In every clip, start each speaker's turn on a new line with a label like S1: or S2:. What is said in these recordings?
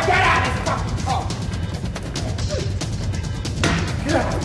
S1: Get out of this fucking car! Get out!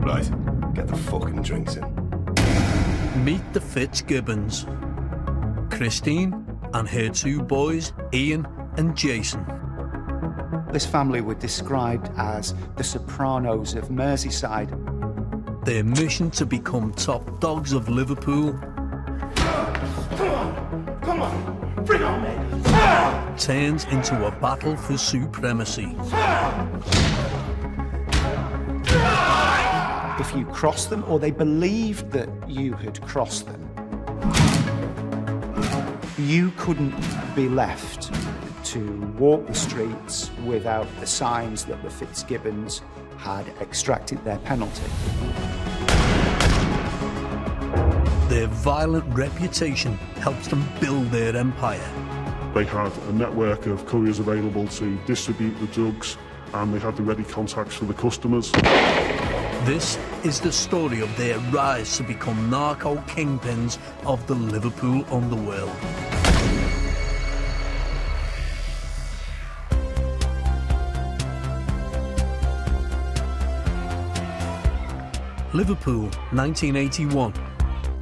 S2: Right, get the fucking drinks in.
S3: Meet the Fitzgibbons. Christine and her two boys, Ian and Jason.
S4: This family were described as the Sopranos of Merseyside.
S3: Their mission to become top dogs of Liverpool
S1: Come on! Bring on me!
S3: turns into a battle for supremacy.
S4: If you crossed them, or they believed that you had crossed them, you couldn't be left to walk the streets without the signs that the Fitzgibbons had extracted their penalty.
S3: Their violent reputation helps them build their empire.
S5: They had a network of couriers available to distribute the drugs, and they had the ready contacts for the customers.
S3: This is the story of their rise to become narco kingpins of the Liverpool underworld. Liverpool, 1981.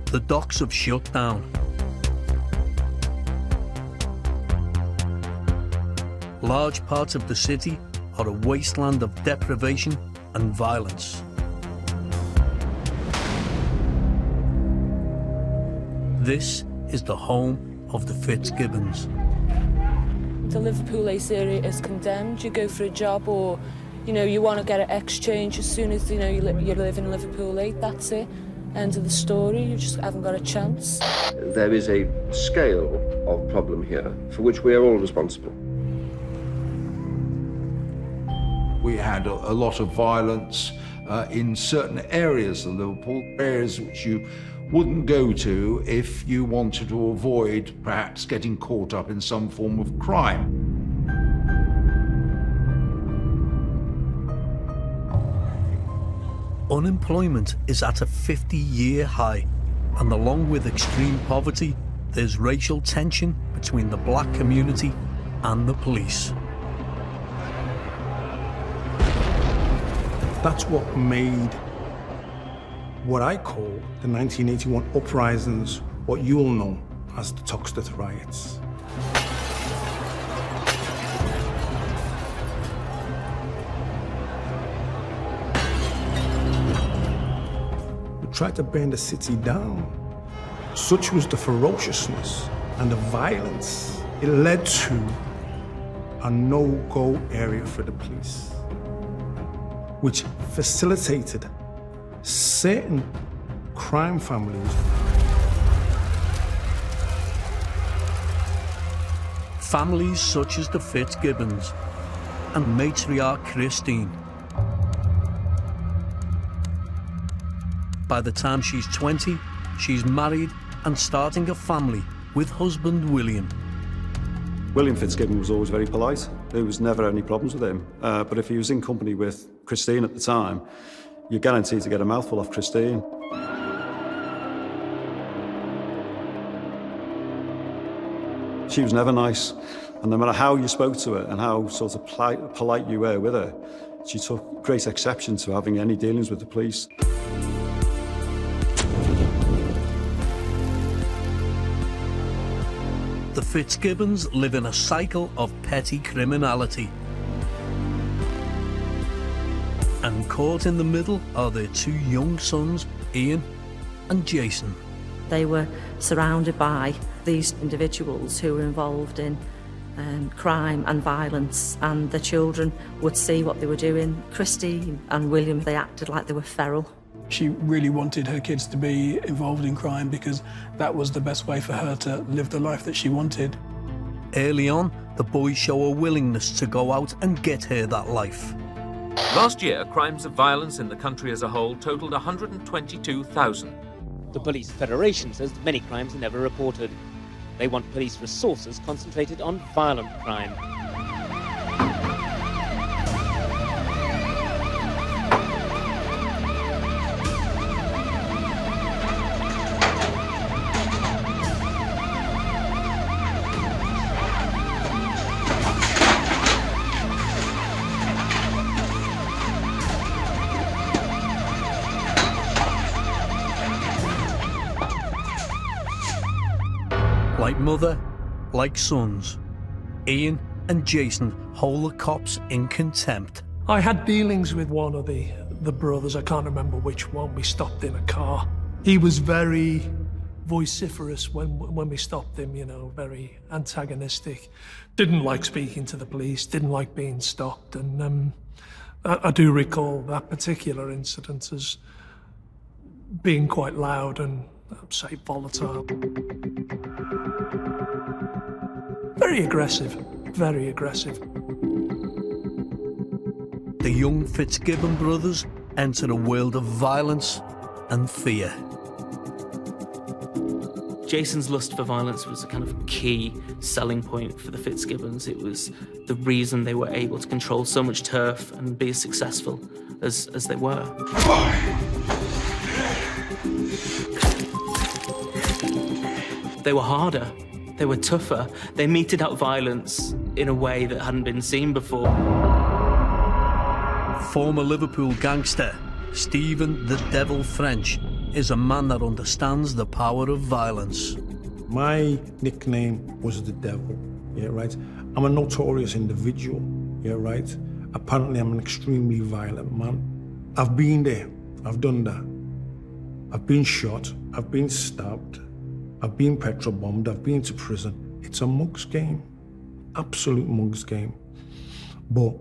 S3: The docks have shut down. Large parts of the city are a wasteland of deprivation and violence. This is the home of the Fitzgibbons.
S6: The Liverpool Ace area is condemned. You go for a job, or you want to get an exchange as soon as you live in Liverpool 8. That's it. End of the story. You just haven't got a chance.
S7: There is a scale of problem here for which we are all responsible.
S8: We had a lot of violence in certain areas of Liverpool, areas which you wouldn't go to if you wanted to avoid perhaps getting caught up in some form of crime.
S3: Unemployment is at a 50-year high, and along with extreme poverty, there's racial tension between the black community and the police.
S9: That's what made what I call the 1981 uprisings, what you'll know as the Toxteth riots. We tried to burn the city down. Such was the ferociousness and the violence. It led to a no-go area for the police, which facilitated certain crime families.
S3: Families such as the Fitzgibbons and matriarch Christine. By the time she's 20, she's married and starting a family with husband William.
S10: William Fitzgibbon was always very polite. There was never any problems with him. But if he was in company with Christine at the time, you're guaranteed to get a mouthful off Christine. She was never nice, and no matter how you spoke to her and how sort of polite you were with her, she took great exception to having any dealings with the police.
S3: The Fitzgibbons live in a cycle of petty criminality. And caught in the middle are their two young sons, Ian and Jason.
S11: They were surrounded by these individuals who were involved in crime and violence, and the children would see what they were doing. Christine and William, they acted like they were feral.
S9: She really wanted her kids to be involved in crime because that was the best way for her to live the life that she wanted.
S3: Early on, the boys show a willingness to go out and get her that life.
S12: Last year, crimes of violence in the country as a whole totaled 122,000.
S13: The Police Federation says that many crimes are never reported. They want police resources concentrated on violent crime.
S3: Like mother, like sons, Ian and Jason hold the cops in contempt.
S9: I had dealings with one of the brothers, I can't remember which one. We stopped in a car. He was very vociferous when we stopped him, you know, very antagonistic. Didn't like speaking to the police, didn't like being stopped, and I do recall that particular incident as being quite loud and, I'd say, volatile. Very aggressive, very aggressive.
S3: The young Fitzgibbon brothers enter a world of violence and fear.
S14: Jason's lust for violence was a kind of key selling point for the Fitzgibbons. It was the reason they were able to control so much turf and be as successful as they were. They were harder, they were tougher, they meted out violence in a way that hadn't been seen before.
S3: Former Liverpool gangster Stephen the Devil French is a man that understands the power of violence.
S9: My nickname was the Devil, yeah, right? I'm a notorious individual, yeah, right? Apparently I'm an extremely violent man. I've been there, I've done that. I've been shot, I've been stabbed, I've been petrol bombed, I've been to prison. It's a mug's game, absolute mug's game. But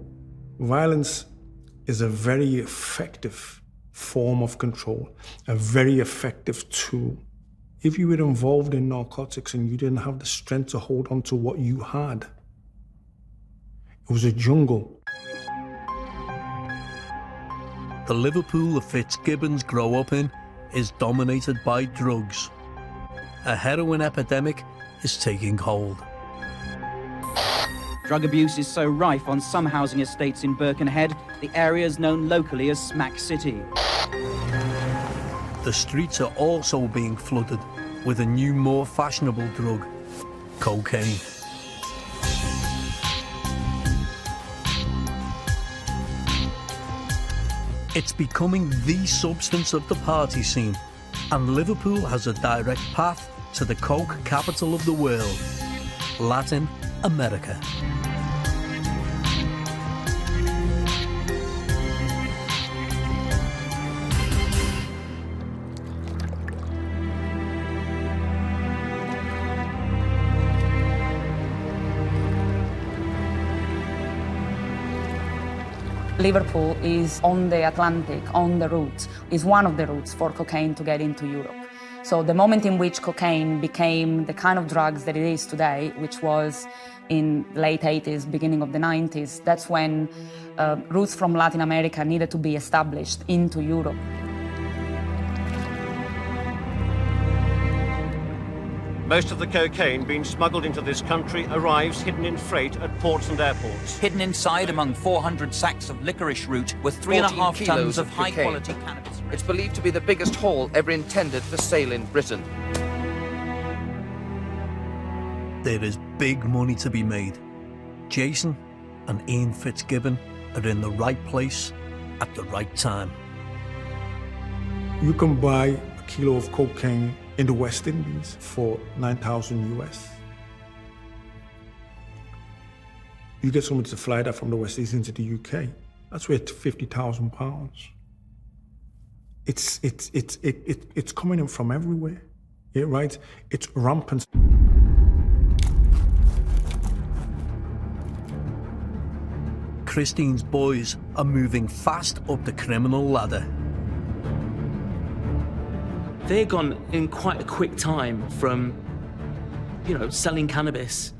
S9: violence is a very effective form of control, a very effective tool. If you were involved in narcotics and you didn't have the strength to hold on to what you had, it was a jungle.
S3: The Liverpool the Fitzgibbons grow up in is dominated by drugs. A heroin epidemic is taking hold.
S15: Drug abuse is so rife on some housing estates in Birkenhead, the area is known locally as Smack City.
S3: The streets are also being flooded with a new, more fashionable drug, cocaine. It's becoming the substance of the party scene, and Liverpool has a direct path to the coke capital of the world, Latin America.
S16: Liverpool is on the Atlantic, on the route, is one of the routes for cocaine to get into Europe. So the moment in which cocaine became the kind of drugs that it is today, which was in late 80s, beginning of the 90s, that's when routes from Latin America needed to be established into Europe.
S17: Most of the cocaine being smuggled into this country arrives hidden in freight at ports and airports.
S18: Hidden inside among 400 sacks of licorice root were 3.5 tons of high-quality cannabis.
S19: It's believed to be the biggest haul ever intended for sale in Britain.
S3: There is big money to be made. Jason and Ian Fitzgibbon are in the right place at the right time.
S9: You can buy a kilo of cocaine in the West Indies for 9,000 US. You get somebody to fly that from the West Indies into the UK, that's worth £50,000. It's coming in from everywhere, yeah, right? It's rampant.
S3: Christine's boys are moving fast up the criminal ladder.
S14: They've gone in quite a quick time from, selling cannabis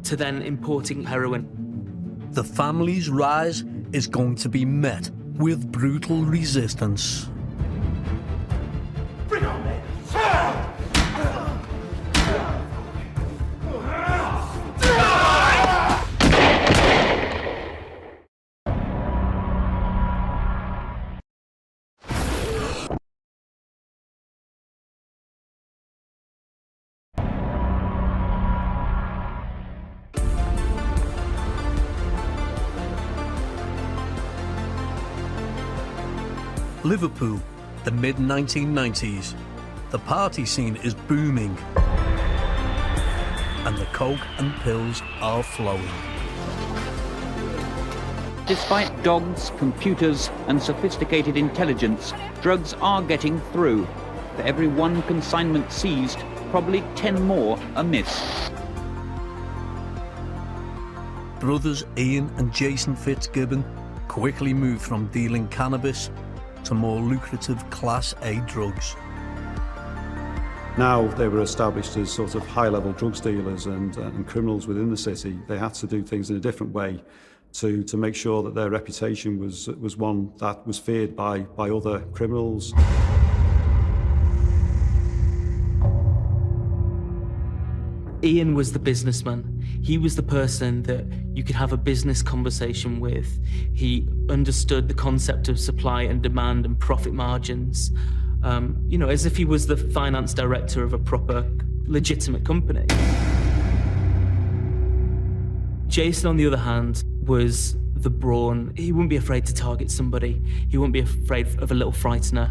S14: to then importing heroin.
S3: The family's rise is going to be met with brutal resistance.
S1: Bring on, man.
S3: Liverpool, the mid-1990s. The party scene is booming, and the coke and pills are flowing.
S15: Despite dogs, computers, and sophisticated intelligence, drugs are getting through. For every one consignment seized, probably 10 more are missed.
S3: Brothers Ian and Jason Fitzgibbon quickly moved from dealing cannabis to more lucrative Class A drugs.
S10: Now they were established as sort of high-level drugs dealers and criminals within the city. They had to do things in a different way to make sure that their reputation was one that was feared by other criminals.
S14: Ian was the businessman. He was the person that you could have a business conversation with. He understood the concept of supply and demand and profit margins, as if he was the finance director of a proper, legitimate company. Jason, on the other hand, was the brawn. He wouldn't be afraid to target somebody. He wouldn't be afraid of a little frightener.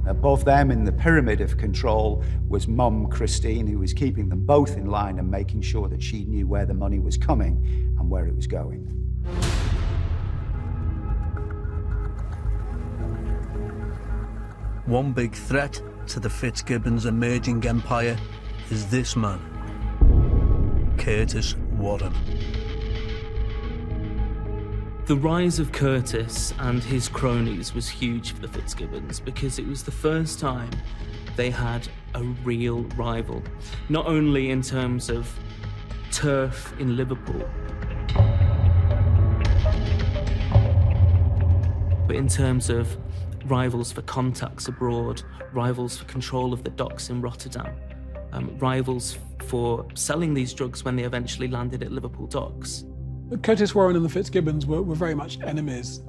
S4: Above them in the pyramid of control was Mum Christine, who was keeping them both in line and making sure that she knew where the money was coming and where it was going.
S3: One big threat to the Fitzgibbons' emerging empire is this man, Curtis Warren.
S14: The rise of Curtis and his cronies was huge for the Fitzgibbons because it was the first time they had a real rival, not only in terms of turf in Liverpool, but in terms of rivals for contacts abroad, rivals for control of the docks in Rotterdam, rivals for selling these drugs when they eventually landed at Liverpool docks.
S9: Curtis Warren and the Fitzgibbons were very much enemies.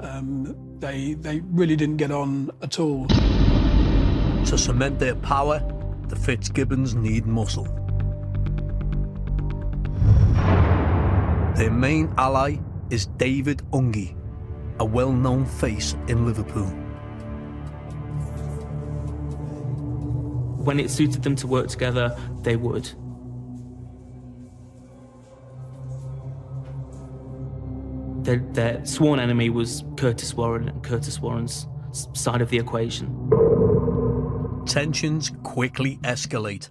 S9: They really didn't get on at all.
S3: To cement their power, the Fitzgibbons need muscle. Their main ally is David Unge, a well-known face in Liverpool.
S14: When it suited them to work together, they would. Their sworn enemy was Curtis Warren and Curtis Warren's side of the equation.
S3: Tensions quickly escalate.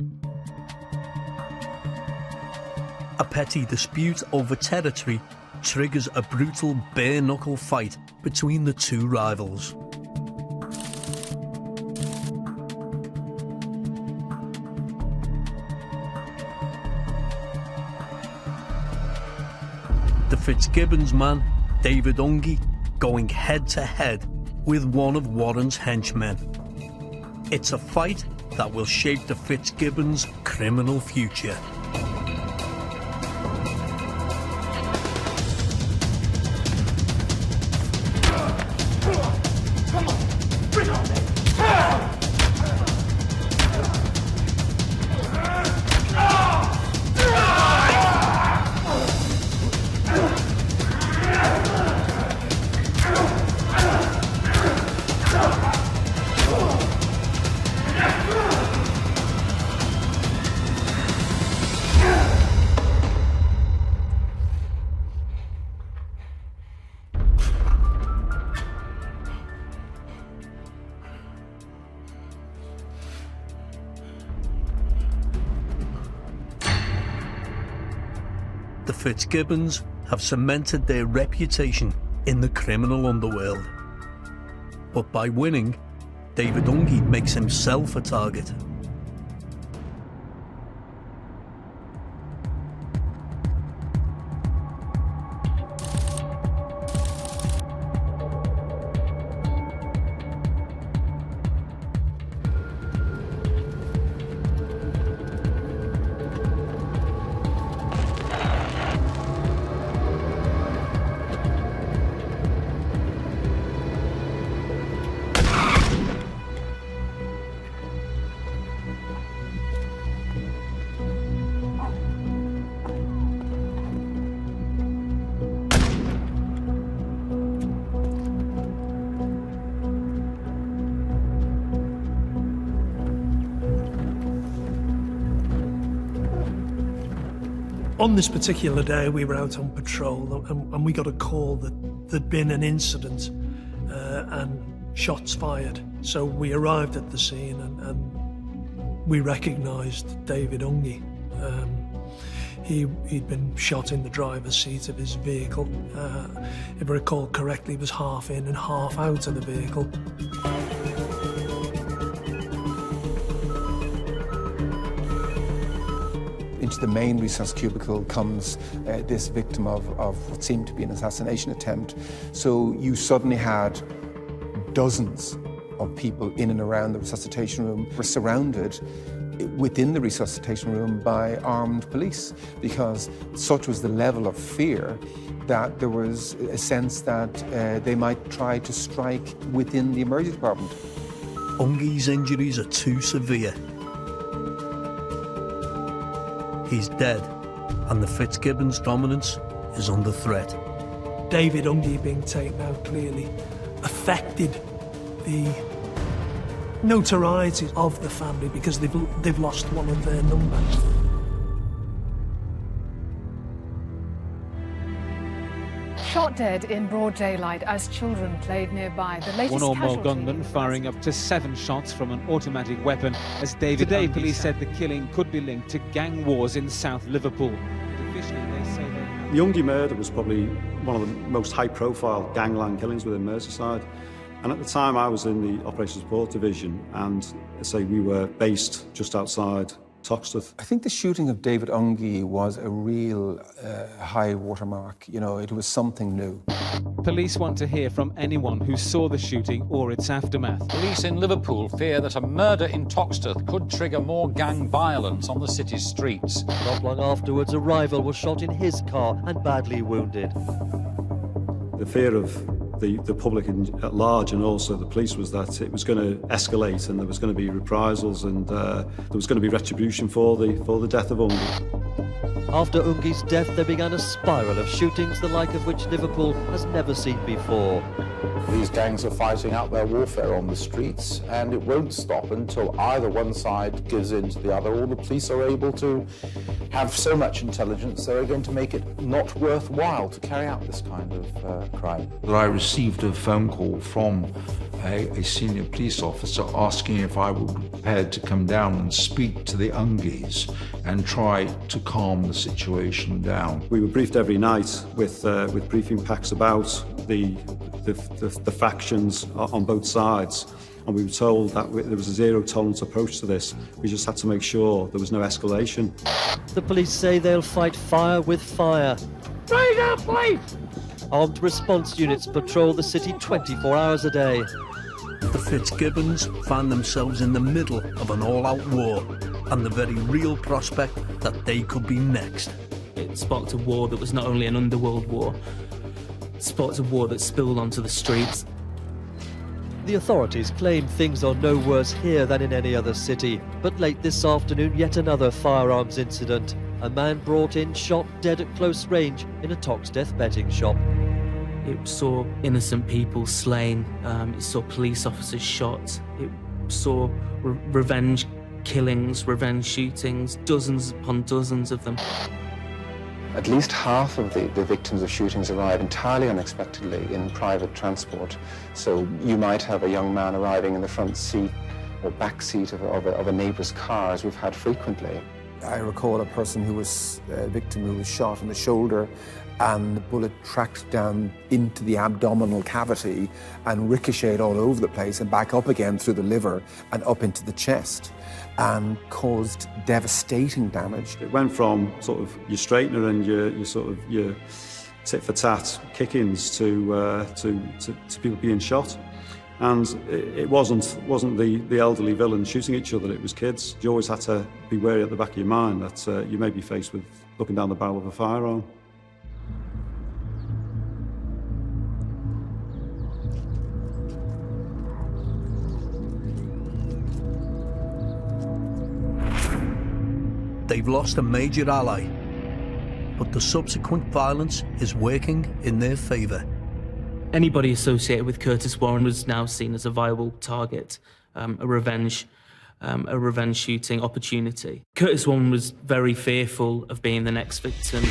S3: A petty dispute over territory triggers a brutal bare-knuckle fight between the two rivals. The Fitzgibbons man, David Unge, going head-to-head with one of Warren's henchmen. It's a fight that will shape the Fitzgibbons' criminal future.
S1: Come on, bring on, man.
S3: The Fitzgibbons have cemented their reputation in the criminal underworld. But by winning, David Ungie makes himself a target.
S9: On this particular day, we were out on patrol and we got a call that there'd been an incident and shots fired. So we arrived at the scene and we recognised David Ungie. He'd been shot in the driver's seat of his vehicle. If I recall correctly, he was half in and half out of the vehicle.
S20: Into the main resus cubicle comes this victim of what seemed to be an assassination attempt. So you suddenly had dozens of people in and around the resuscitation room were surrounded within the resuscitation room by armed police, because such was the level of fear that there was a sense that they might try to strike within the emergency department.
S3: Ungie's injuries are too severe. He's dead, and the Fitzgibbons' dominance is under threat.
S9: David Ungie being taken out clearly affected the notoriety of the family because they've lost one of their number.
S21: Shot dead in broad daylight as children played nearby. The latest
S13: One or more
S21: casualty
S13: gunmen firing up to 7 shots from an automatic weapon as David Today, police said the killing could be linked to gang wars in South Liverpool. Officially, they say
S10: The Ungie murder was probably one of the most high-profile gangland killings within Merseyside. And at the time, I was in the Operations Support Division, and we were based just outside Toxteth.
S20: I think the shooting of David Ungie was a real high watermark. You know, it was something new.
S13: Police want to hear from anyone who saw the shooting or its aftermath.
S18: Police in Liverpool fear that a murder in Toxteth could trigger more gang violence on the city's streets.
S22: Not long afterwards, a rival was shot in his car and badly wounded.
S10: The fear of the public at large and also the police was that it was going to escalate and there was going to be reprisals and there was going to be retribution for the death of Ungie.
S22: After Ungie's death, there began a spiral of shootings, the like of which Liverpool has never seen before.
S23: These gangs are fighting out their warfare on the streets, and it won't stop until either one side gives in to the other, or the police are able to have so much intelligence they're going to make it not worthwhile to carry out this kind of crime.
S8: I received a phone call from a senior police officer asking if I would be prepared to come down and speak to the Ungies and try to calm the situation down.
S10: We were briefed every night with briefing packs about the factions on both sides, and we were told that there was a zero-tolerance approach to this. We just had to make sure there was no escalation.
S22: The police say they'll fight fire with fire.
S1: Raise up, police!
S22: Armed response units patrol the city 24 hours a day.
S3: The Fitzgibbons found themselves in the middle of an all-out war and the very real prospect that they could be next.
S14: It sparked a war that was not only an underworld war, it sparked a war that spilled onto the streets.
S22: The authorities claim things are no worse here than in any other city, but late this afternoon yet another firearms incident. A man brought in shot dead at close range in a Toxteth betting shop.
S14: It saw innocent people slain, it saw police officers shot, it saw revenge killings, revenge shootings, dozens upon dozens of them.
S23: At least half of the victims of shootings arrive entirely unexpectedly in private transport. So you might have a young man arriving in the front seat or back seat of a neighbour's car, as we've had frequently.
S20: I recall a person who was a victim who was shot in the shoulder, and the bullet tracked down into the abdominal cavity and ricocheted all over the place and back up again through the liver and up into the chest and caused devastating damage.
S10: It went from sort of your straightener and your tit for tat kick-ins to people being shot. And it wasn't the elderly villains shooting each other, it was kids. You always had to be wary at the back of your mind that you may be faced with looking down the barrel of a firearm.
S3: They've lost a major ally, but the subsequent violence is working in their favour.
S14: Anybody associated with Curtis Warren was now seen as a viable target, a revenge shooting opportunity. Curtis Warren was very fearful of being the next victim.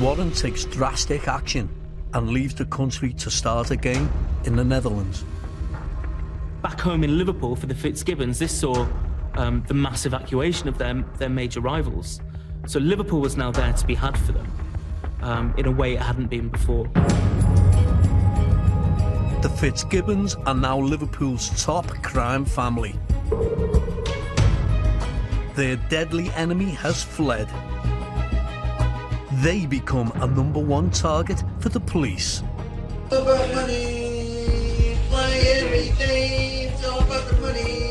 S3: Warren takes drastic action and leaves the country to start again in the Netherlands.
S14: Back home in Liverpool for the Fitzgibbons, this saw the mass evacuation of their major rivals. So Liverpool was now there to be had for them, in a way it hadn't been before.
S3: The Fitzgibbons are now Liverpool's top crime family. Their deadly enemy has fled. They become a #1 target for the police.
S2: All about money, money every day, it's all about the money.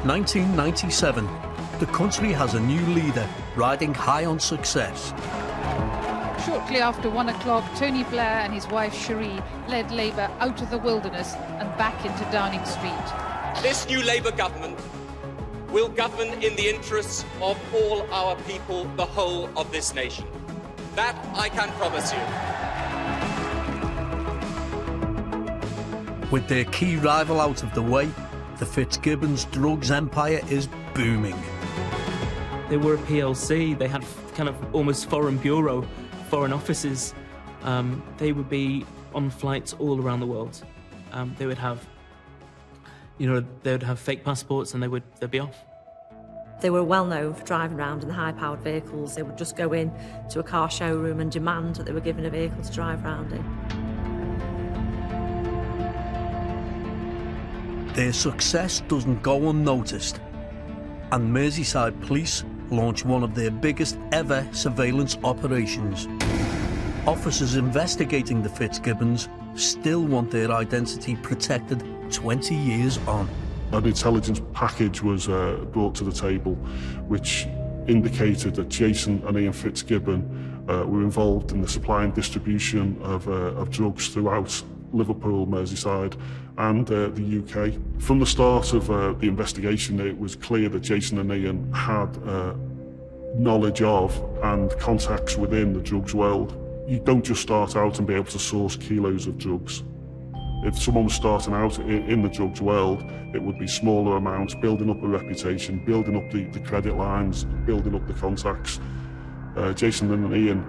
S3: (1997). The country has a new leader riding high on success.
S5: Shortly after 1 o'clock, Tony Blair and his wife Cherie led Labour out of the wilderness and back into Downing Street.
S6: This new Labour government will govern in the interests of all our people, the whole of this nation. That I can promise you.
S3: With their key rival out of the way, the Fitzgibbons drugs empire is booming.
S14: They were a PLC, they had kind of almost foreign bureau, foreign offices. They would be on flights all around the world. They would have, fake passports and they'd be off.
S11: They were well known for driving around in the high-powered vehicles. They would just go in to a car showroom and demand that they were given a vehicle to drive around in.
S3: Their success doesn't go unnoticed, and Merseyside police launch one of their biggest ever surveillance operations. Officers investigating the Fitzgibbons still want their identity protected 20 years on.
S24: An intelligence package was brought to the table which indicated that Jason and Ian Fitzgibbon were involved in the supply and distribution of drugs throughout Liverpool, Merseyside and the UK. From the start of the investigation, it was clear that Jason and Ian had knowledge of and contacts within the drugs world. You don't just start out and be able to source kilos of drugs. If someone was starting out in the drugs world, it would be smaller amounts, building up a reputation, building up the credit lines, building up the contacts. Jason and Ian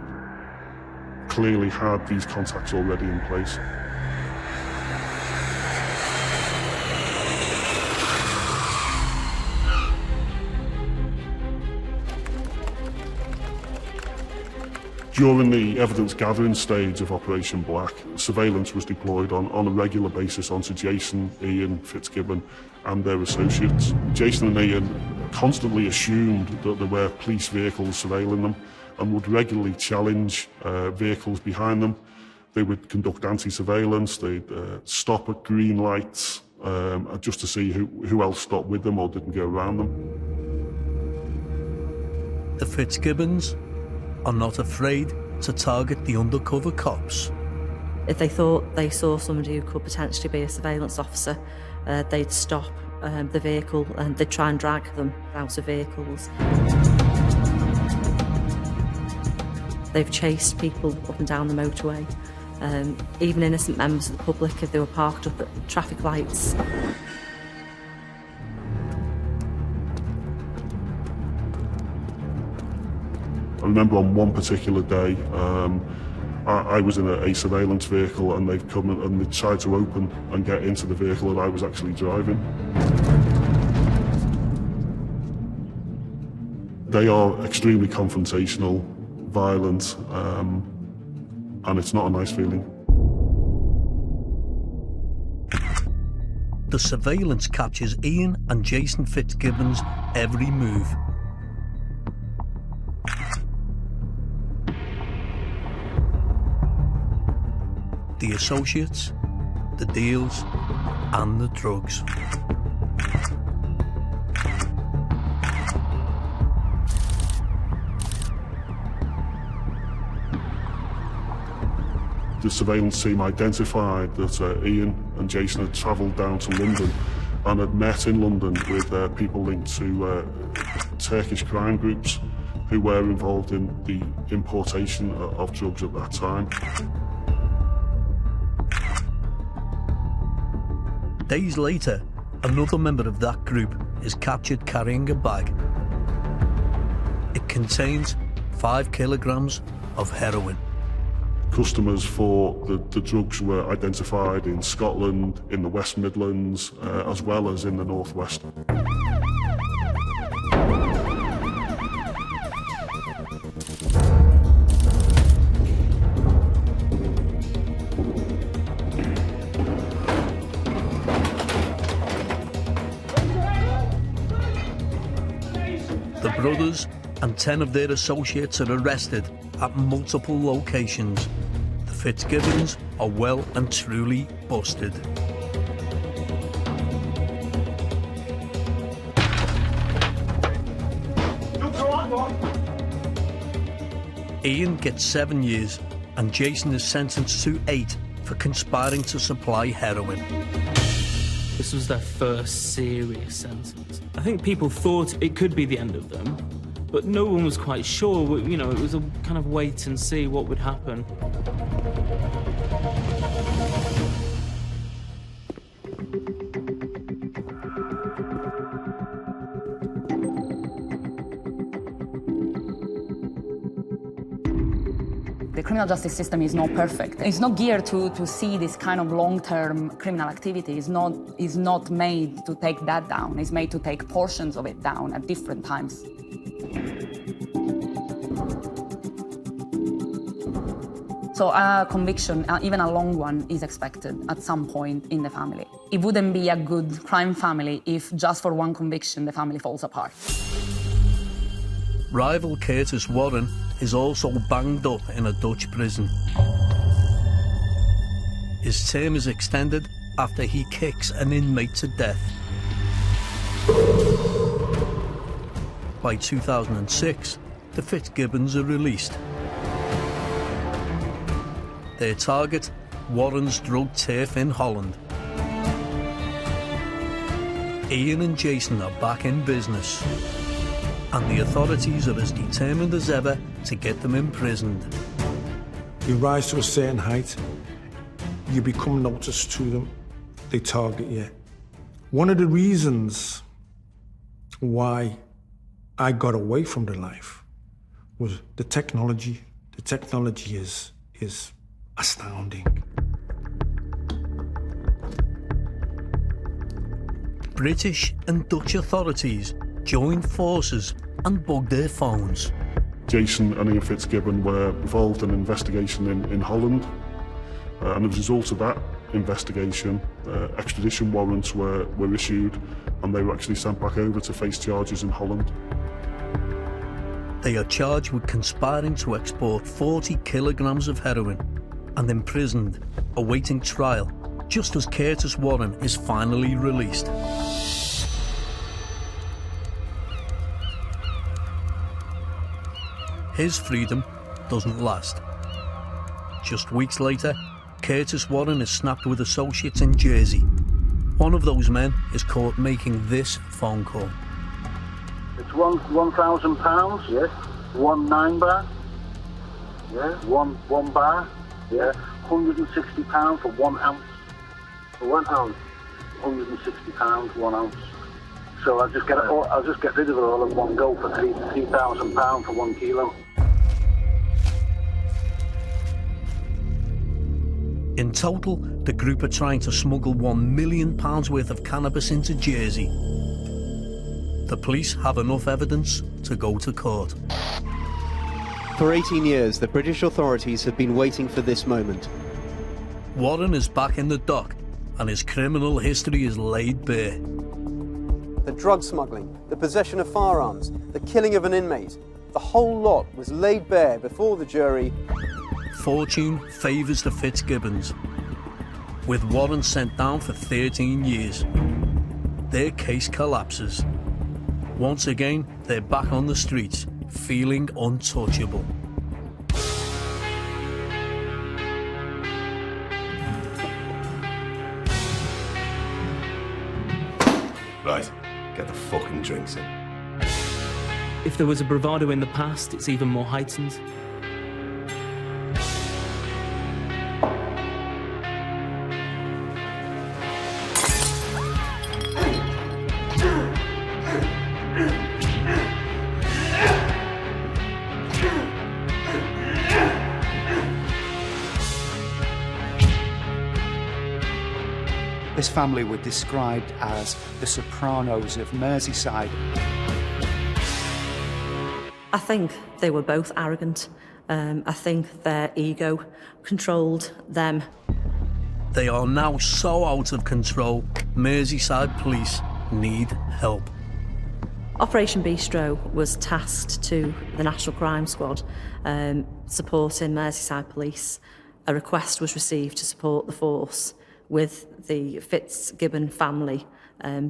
S24: clearly had these contacts already in place. During the evidence-gathering stage of Operation Black, surveillance was deployed on a regular basis onto Jason, Ian, Fitzgibbon and their associates. Jason and Ian constantly assumed that there were police vehicles surveilling them and would regularly challenge vehicles behind them. They would conduct anti-surveillance, they'd stop at green lights just to see who else stopped with them or didn't go around them.
S3: The Fitzgibbons are not afraid to target the undercover cops.
S11: If they thought they saw somebody who could potentially be a surveillance officer, they'd stop the vehicle and they'd try and drag them out of vehicles. They've chased people up and down the motorway, even innocent members of the public if they were parked up at traffic lights.
S24: remember on one particular day, I was in a surveillance vehicle, and they've come and they tried to open and get into the vehicle that I was actually driving. They are extremely confrontational, violent, and it's not a nice feeling.
S3: The surveillance captures Ian and Jason Fitzgibbon's every move. The associates, the deals, and the drugs.
S24: The surveillance team identified that Ian and Jason had travelled down to London and had met in London with people linked to Turkish crime groups who were involved in the importation of drugs at that time.
S3: Days later, another member of that group is captured carrying a bag. It contains 5 kilograms of heroin.
S24: Customers for the drugs were identified in Scotland, in the West Midlands, as well as in the Northwest.
S3: The brothers and 10 of their associates are arrested at multiple locations. The Fitzgibbons are well and truly busted. Ian gets 7 years and Jason is sentenced to 8 for conspiring to supply heroin.
S14: This was their first serious sentence. I think people thought it could be the end of them, but no one was quite sure. You know, it was a kind of wait and see what would happen.
S7: The criminal justice system is not perfect. It's not geared to see this kind of long-term criminal activity. It's not made to take that down. It's made to take portions of it down at different times. So a conviction, even a long one, is expected at some point in the family. It wouldn't be a good crime family if just for one conviction the family falls apart.
S3: Rival Curtis Warren is also banged up in a Dutch prison. His term is extended after he kicks an inmate to death. By 2006, the Fitzgibbons are released. Their target, Warren's drug turf in Holland. Ian and Jason are back in business, and the authorities are as determined as ever to get them imprisoned.
S9: You rise to a certain height, you become noticed to them, they target you. One of the reasons why I got away from the life was the technology. The technology is astounding.
S3: British and Dutch authorities joined forces and bugged their phones.
S24: Jason and Ian Fitzgibbon were involved in an investigation in Holland, and as a result of that investigation, extradition warrants were issued, and they were actually sent back over to face charges in Holland.
S3: They are charged with conspiring to export 40 kilograms of heroin and imprisoned, awaiting trial, just as Curtis Warren is finally released. His freedom doesn't last. Just weeks later, Curtis Warren is snapped with associates in Jersey. One of those men is caught making this phone call.
S1: It's £1,000, yes. 1 9-bar, yeah. One bar, yeah. £160 for 1 ounce. For 1 ounce, £160, 1 ounce. So I'll just get rid of it all at one go for £3,000 for 1 kilo.
S3: In total, the group are trying to smuggle £1 million worth of cannabis into Jersey. The police have enough evidence to go to court.
S12: For 18 years, the British authorities have been waiting for this moment.
S3: Warren is back in the dock, and his criminal history is laid bare.
S12: The drug smuggling, the possession of firearms, the killing of an inmate, the whole lot was laid bare before the jury.
S3: Fortune favours the Fitzgibbons, with Warren sent down for 13 years. Their case collapses. Once again, they're back on the streets, feeling untouchable.
S16: Right, get the fucking drinks in.
S14: If there was a bravado in the past, it's even more heightened.
S4: This family were described as the Sopranos of Merseyside.
S11: I think they were both arrogant. I think their ego controlled them.
S3: They are now so out of control, Merseyside police need help.
S11: Operation Bistro was tasked to the National Crime Squad, supporting Merseyside police. A request was received to support the force with the Fitzgibbon family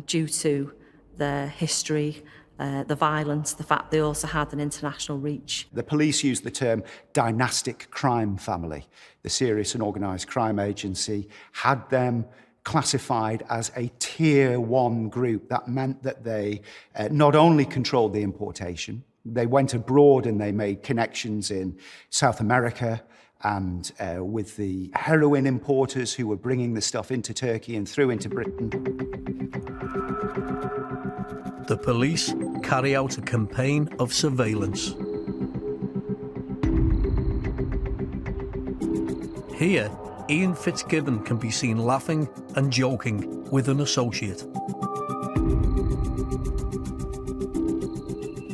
S11: due to their history, the violence, the fact they also had an international reach.
S4: The police used the term dynastic crime family. The Serious and Organised Crime Agency had them classified as a tier 1 group. That meant that they not only controlled the importation, they went abroad and they made connections in South America and with the heroin importers who were bringing the stuff into Turkey and through into Britain.
S3: The police carry out a campaign of surveillance. Here, Ian Fitzgibbon can be seen laughing and joking with an associate.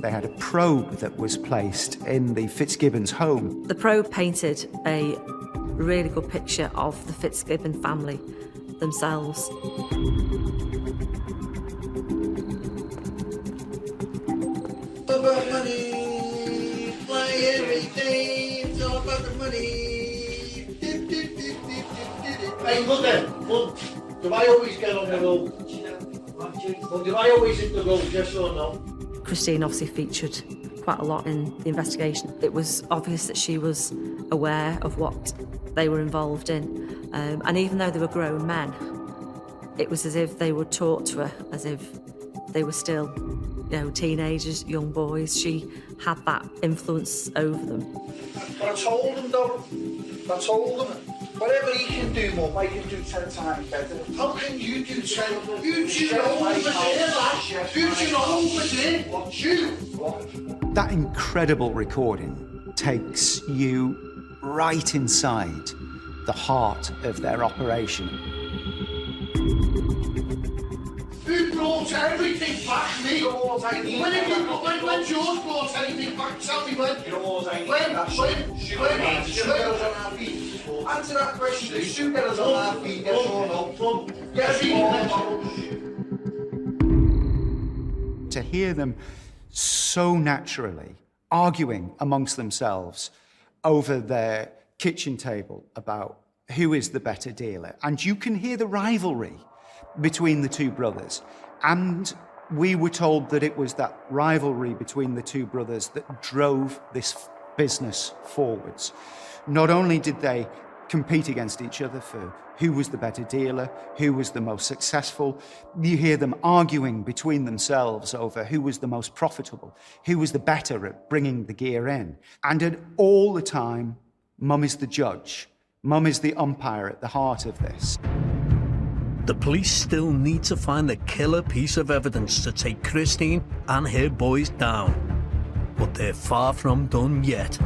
S4: They had a probe that was placed in the Fitzgibbons' home.
S11: The probe painted a really good picture of the Fitzgibbon family themselves.
S2: About money, play everything, it's all about the money.
S17: Hey, look then, look, do I always get on the road? Well, do I always hit the road, yes or no?
S11: Christine obviously featured quite a lot in the investigation. It was obvious that she was aware of what they were involved in. And even though they were grown men, it was as if they were taught to her, as if they were still, teenagers, young boys. She had that influence over them.
S17: But I told them, though, whatever he can do, Mum, I can do 10 times better. How can you do 10? You do over there, lad. You do over there. You.
S4: That incredible recording takes you right inside the heart of their operation.
S17: Who brought everything back, me? When George brought anything back, tell me when. Answer that question. They shoot get us on our feet, yes or no?
S4: To hear them so naturally arguing amongst themselves over their kitchen table about who is the better dealer. And you can hear the rivalry between the two brothers. And we were told that it was that rivalry between the two brothers that drove this business forwards. Not only did they compete against each other for who was the better dealer, who was the most successful. You hear them arguing between themselves over who was the most profitable, who was the better at bringing the gear in. And at all the time, Mum is the judge. Mum is the umpire at the heart of this.
S3: The police still need to find the killer piece of evidence to take Christine and her boys down. But they're far from done yet.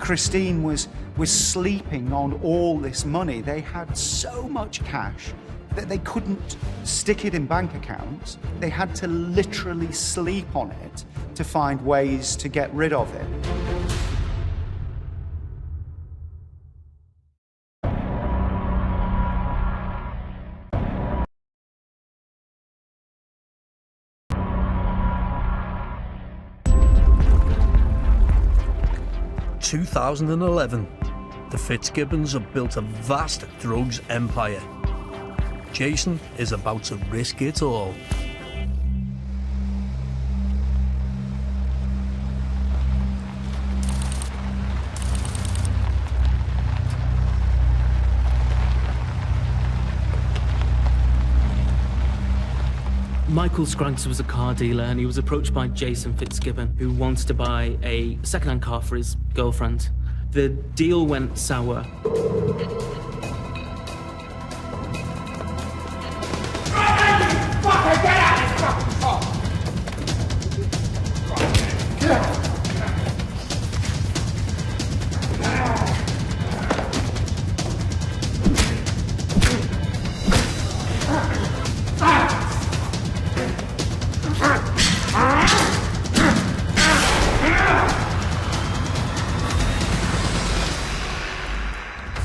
S4: Christine was sleeping on all this money. They had so much cash that they couldn't stick it in bank accounts. They had to literally sleep on it to find ways to get rid of it.
S3: In 2011, the Fitzgibbons have built a vast drugs empire. Jason is about to risk it all.
S14: Michael Scruggs was a car dealer and he was approached by Jason Fitzgibbon, who wanted to buy a second-hand car for his girlfriend. The deal went sour.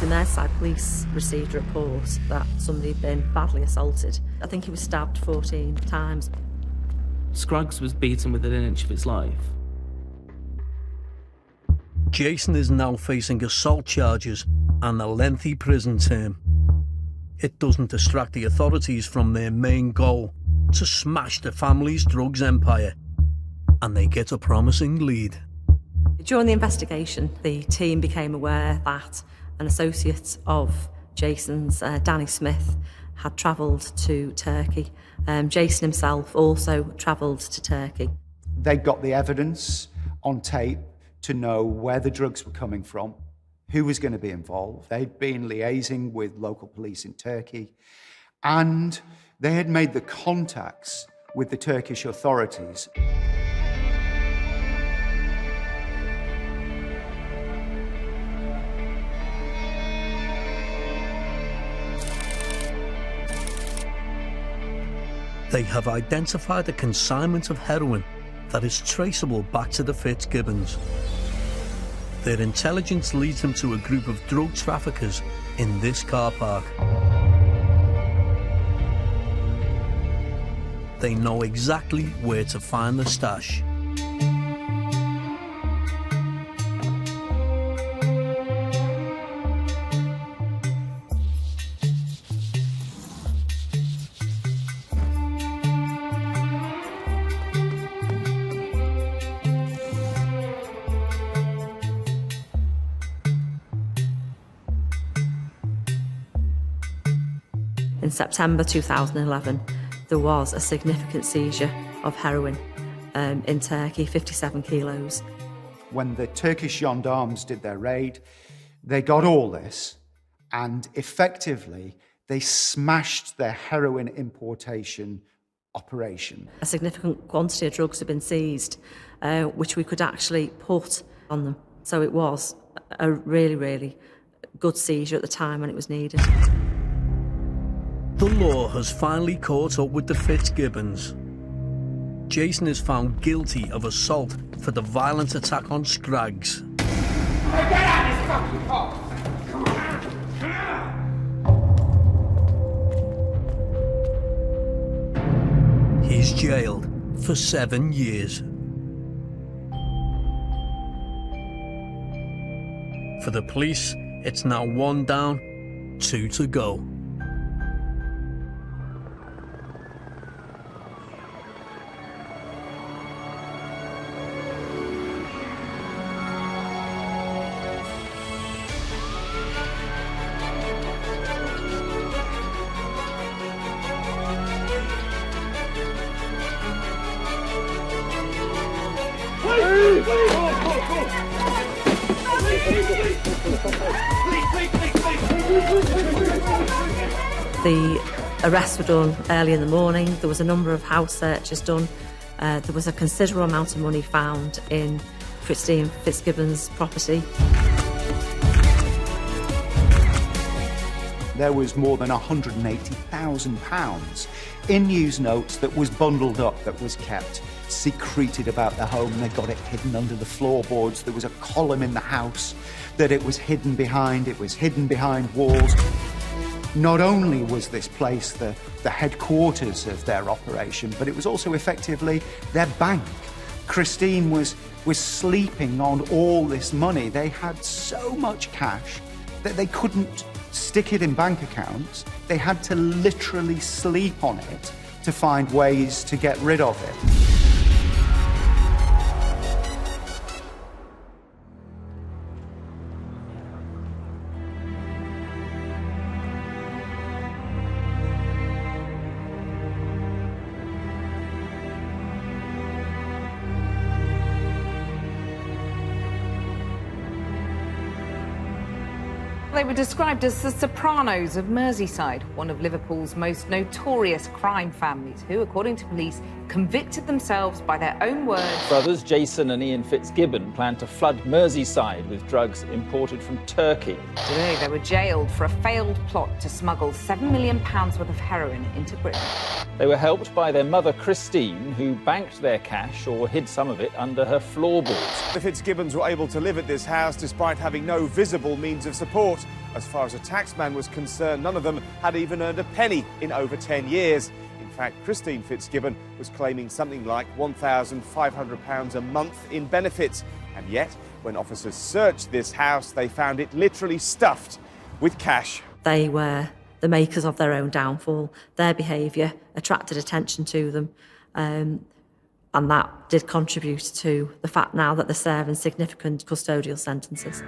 S11: The Merseyside police received a report that somebody had been badly assaulted. I think he was stabbed 14 times.
S14: Scruggs was beaten within an inch of his life.
S3: Jason is now facing assault charges and a lengthy prison term. It doesn't distract the authorities from their main goal, to smash the family's drugs empire. And they get a promising lead.
S11: During the investigation, the team became aware that an associate of Jason's, Danny Smith, had travelled to Turkey. Jason himself also travelled to Turkey.
S4: They got the evidence on tape to know where the drugs were coming from, who was going to be involved. They'd been liaising with local police in Turkey, and they had made the contacts with the Turkish authorities.
S3: They have identified a consignment of heroin that is traceable back to the Fitzgibbons. Their intelligence leads them to a group of drug traffickers in this car park. They know exactly where to find the stash.
S11: In September 2011, there was a significant seizure of heroin in Turkey, 57 kilos.
S4: When the Turkish gendarmes did their raid, they got all this, and effectively, they smashed their heroin importation operation.
S11: A significant quantity of drugs had been seized, which we could actually put on them. So it was a really, really good seizure at the time when it was needed.
S3: The law has finally caught up with the Fitzgibbons. Jason is found guilty of assault for the violent attack on Scruggs.
S17: Get out of this fucking car!
S3: He's jailed for 7 years. For the police, it's now 1 down, 2 to go.
S11: The arrests were done early in the morning. There was a number of house searches done. There was a considerable amount of money found in Christine Fitzgibbon's property.
S4: There was more than £180,000 in news notes that was bundled up, that was kept secreted about the home. They got it hidden under the floorboards. There was a column in the house that it was hidden behind. It was hidden behind walls. Not only was this place the headquarters of their operation, but it was also effectively their bank. Christine was sleeping on all this money. They had so much cash that they couldn't stick it in bank accounts. They had to literally sleep on it to find ways to get rid of it.
S13: They were described as the Sopranos of Merseyside, one of Liverpool's most notorious crime families, who, according to police, convicted themselves by their own words.
S15: Brothers Jason and Ian Fitzgibbon planned to flood Merseyside with drugs imported from Turkey.
S13: Today, they were jailed for a failed plot to smuggle £7 million worth of heroin into Britain.
S15: They were helped by their mother, Christine, who banked their cash or hid some of it under her floorboards.
S19: The Fitzgibbons were able to live at this house despite having no visible means of support. As far as a taxman was concerned, none of them had even earned a penny in over 10 years. In fact, Christine Fitzgibbon was claiming something like £1,500 a month in benefits. And yet, when officers searched this house, they found it literally stuffed with cash.
S11: They were the makers of their own downfall. Their behaviour attracted attention to them. And that did contribute to the fact now that they're serving significant custodial sentences.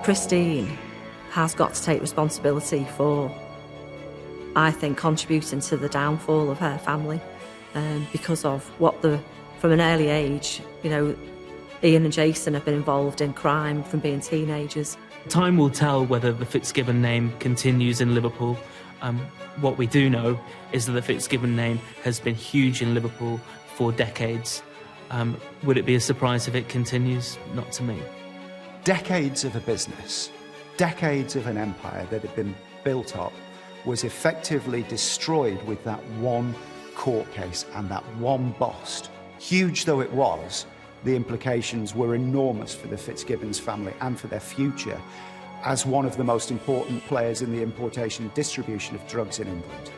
S11: Christine has got to take responsibility for, I think, contributing to the downfall of her family because of from an early age, you know, Ian and Jason have been involved in crime from being teenagers.
S14: Time will tell whether the Fitzgibbon name continues in Liverpool. What we do know is that the Fitzgibbon name has been huge in Liverpool for decades. Would it be a surprise if it continues? Not to me.
S4: Decades of a business, decades of an empire that had been built up was effectively destroyed with that one court case and that one bust. Huge though it was, the implications were enormous for the Fitzgibbons family and for their future as one of the most important players in the importation and distribution of drugs in England.